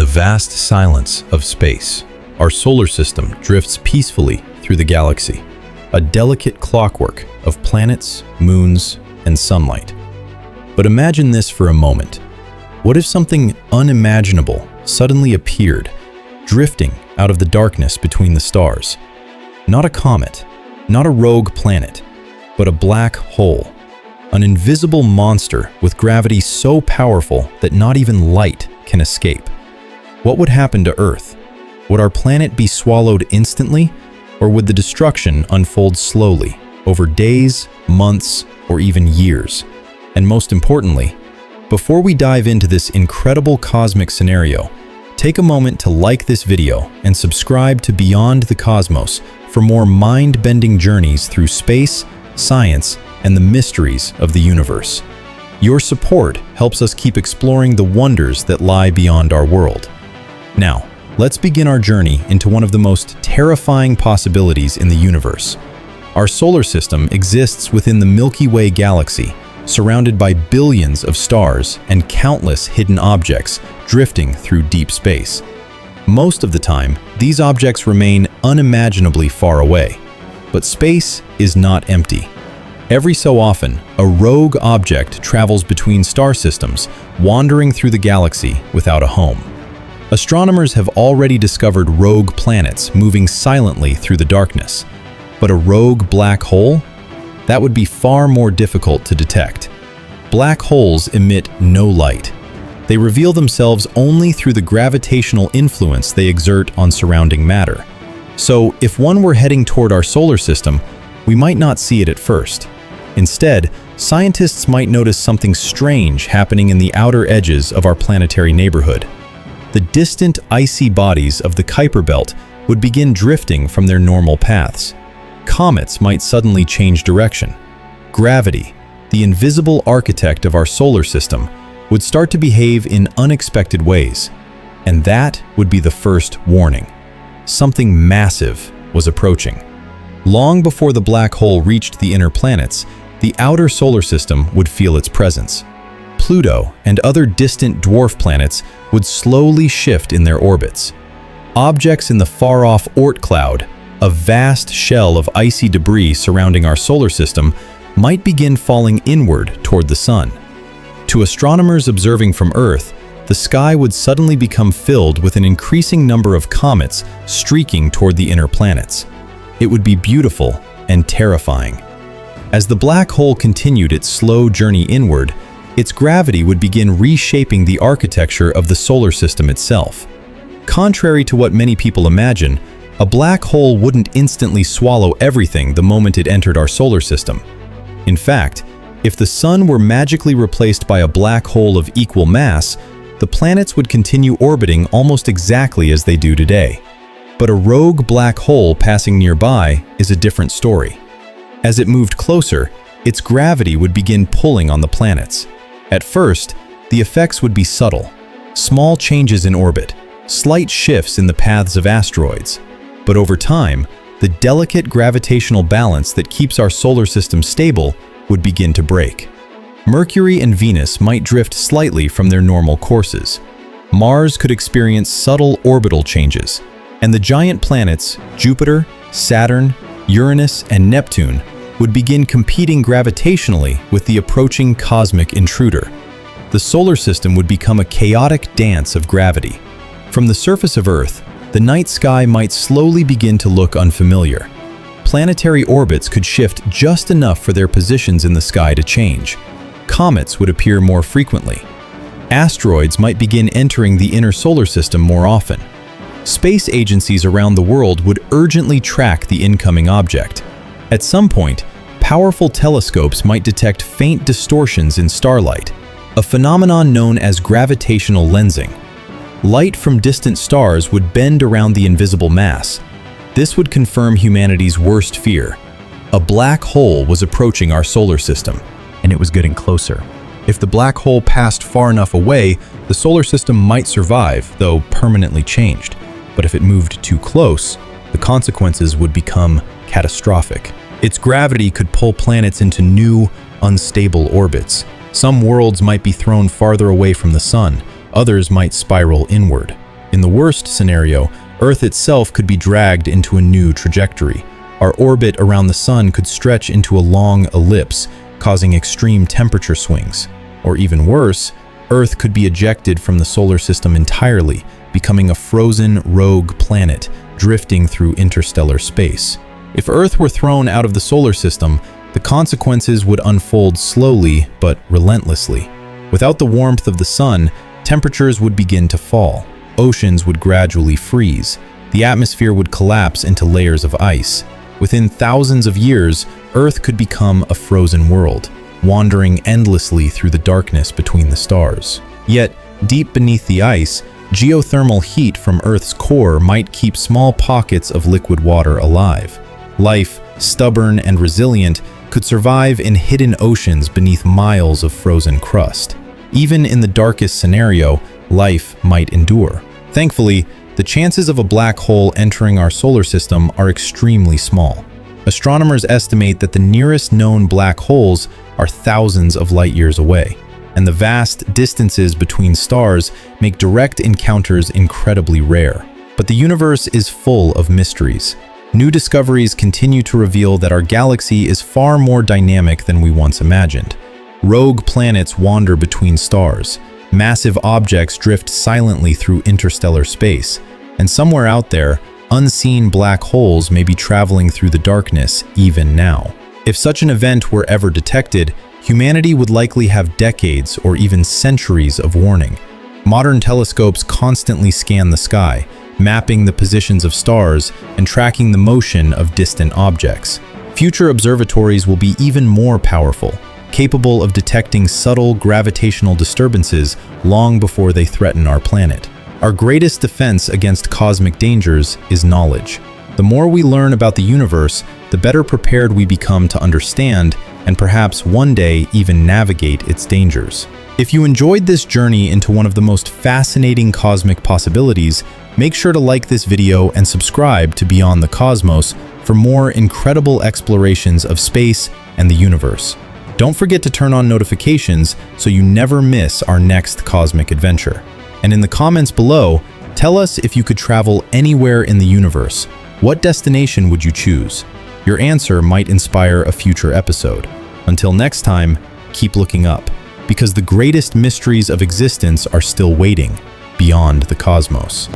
the vast silence of space, our solar system drifts peacefully through the galaxy, a delicate clockwork of planets, moons, and sunlight. But imagine this for a moment. What if something unimaginable suddenly appeared, drifting out of the darkness between the stars? Not a comet, not a rogue planet, but a black hole. An invisible monster with gravity so powerful that not even light can escape. What would happen to Earth? Would our planet be swallowed instantly, or would the destruction unfold slowly, over days, months, or even years? And most importantly, before we dive into this incredible cosmic scenario, take a moment to like this video and subscribe to Beyond the Cosmos for more mind-bending journeys through space, science, and the mysteries of the universe. Your support helps us keep exploring the wonders that lie beyond our world. Now, let's begin our journey into one of the most terrifying possibilities in the universe. Our solar system exists within the Milky Way galaxy, surrounded by billions of stars and countless hidden objects drifting through deep space. Most of the time, these objects remain unimaginably far away. But space is not empty. Every so often, a rogue object travels between star systems, wandering through the galaxy without a home. Astronomers have already discovered rogue planets moving silently through the darkness. But a rogue black hole? That would be far more difficult to detect. Black holes emit no light. They reveal themselves only through the gravitational influence they exert on surrounding matter. So, if one were heading toward our solar system, we might not see it at first. Instead, scientists might notice something strange happening in the outer edges of our planetary neighborhood. The distant icy bodies of the Kuiper Belt would begin drifting from their normal paths. Comets might suddenly change direction. Gravity, the invisible architect of our solar system, would start to behave in unexpected ways. And that would be the first warning. Something massive was approaching. Long before the black hole reached the inner planets, the outer solar system would feel its presence. Pluto and other distant dwarf planets would slowly shift in their orbits. Objects in the far-off Oort cloud, a vast shell of icy debris surrounding our solar system, might begin falling inward toward the sun. To astronomers observing from Earth, the sky would suddenly become filled with an increasing number of comets streaking toward the inner planets. It would be beautiful and terrifying. As the black hole continued its slow journey inward, its gravity would begin reshaping the architecture of the solar system itself. Contrary to what many people imagine, a black hole wouldn't instantly swallow everything the moment it entered our solar system. In fact, if the sun were magically replaced by a black hole of equal mass, the planets would continue orbiting almost exactly as they do today. But a rogue black hole passing nearby is a different story. As it moved closer, its gravity would begin pulling on the planets. At first, the effects would be subtle. Small changes in orbit, slight shifts in the paths of asteroids. But over time, the delicate gravitational balance that keeps our solar system stable would begin to break. Mercury and Venus might drift slightly from their normal courses. Mars could experience subtle orbital changes, and the giant planets Jupiter, Saturn, Uranus, and Neptune would begin competing gravitationally with the approaching cosmic intruder. The solar system would become a chaotic dance of gravity. From the surface of Earth, the night sky might slowly begin to look unfamiliar. Planetary orbits could shift just enough for their positions in the sky to change. Comets would appear more frequently. Asteroids might begin entering the inner solar system more often. Space agencies around the world would urgently track the incoming object. At some point, powerful telescopes might detect faint distortions in starlight, a phenomenon known as gravitational lensing. Light from distant stars would bend around the invisible mass. This would confirm humanity's worst fear. A black hole was approaching our solar system, and it was getting closer. If the black hole passed far enough away, the solar system might survive, though permanently changed. But if it moved too close, the consequences would become catastrophic. Its gravity could pull planets into new, unstable orbits. Some worlds might be thrown farther away from the sun, others might spiral inward. In the worst scenario, Earth itself could be dragged into a new trajectory. Our orbit around the sun could stretch into a long ellipse, causing extreme temperature swings. Or even worse, Earth could be ejected from the solar system entirely, becoming a frozen rogue planet, drifting through interstellar space. If Earth were thrown out of the solar system, the consequences would unfold slowly but relentlessly. Without the warmth of the sun, temperatures would begin to fall. Oceans would gradually freeze. The atmosphere would collapse into layers of ice. Within thousands of years, Earth could become a frozen world, wandering endlessly through the darkness between the stars. Yet, deep beneath the ice, geothermal heat from Earth's core might keep small pockets of liquid water alive. Life, stubborn and resilient, could survive in hidden oceans beneath miles of frozen crust. Even in the darkest scenario, life might endure. Thankfully, the chances of a black hole entering our solar system are extremely small. Astronomers estimate that the nearest known black holes are thousands of light years away, and the vast distances between stars make direct encounters incredibly rare. But the universe is full of mysteries. New discoveries continue to reveal that our galaxy is far more dynamic than we once imagined. Rogue planets wander between stars. Massive objects drift silently through interstellar space. And somewhere out there, unseen black holes may be traveling through the darkness even now. If such an event were ever detected, humanity would likely have decades or even centuries of warning. Modern telescopes constantly scan the sky, mapping the positions of stars and tracking the motion of distant objects. Future observatories will be even more powerful, capable of detecting subtle gravitational disturbances long before they threaten our planet. Our greatest defense against cosmic dangers is knowledge. The more we learn about the universe, the better prepared we become to understand and perhaps one day even navigate its dangers. If you enjoyed this journey into one of the most fascinating cosmic possibilities, make sure to like this video and subscribe to Beyond the Cosmos for more incredible explorations of space and the universe. Don't forget to turn on notifications so you never miss our next cosmic adventure. And in the comments below, tell us if you could travel anywhere in the universe. What destination would you choose? Your answer might inspire a future episode. Until next time, keep looking up, because the greatest mysteries of existence are still waiting beyond the cosmos.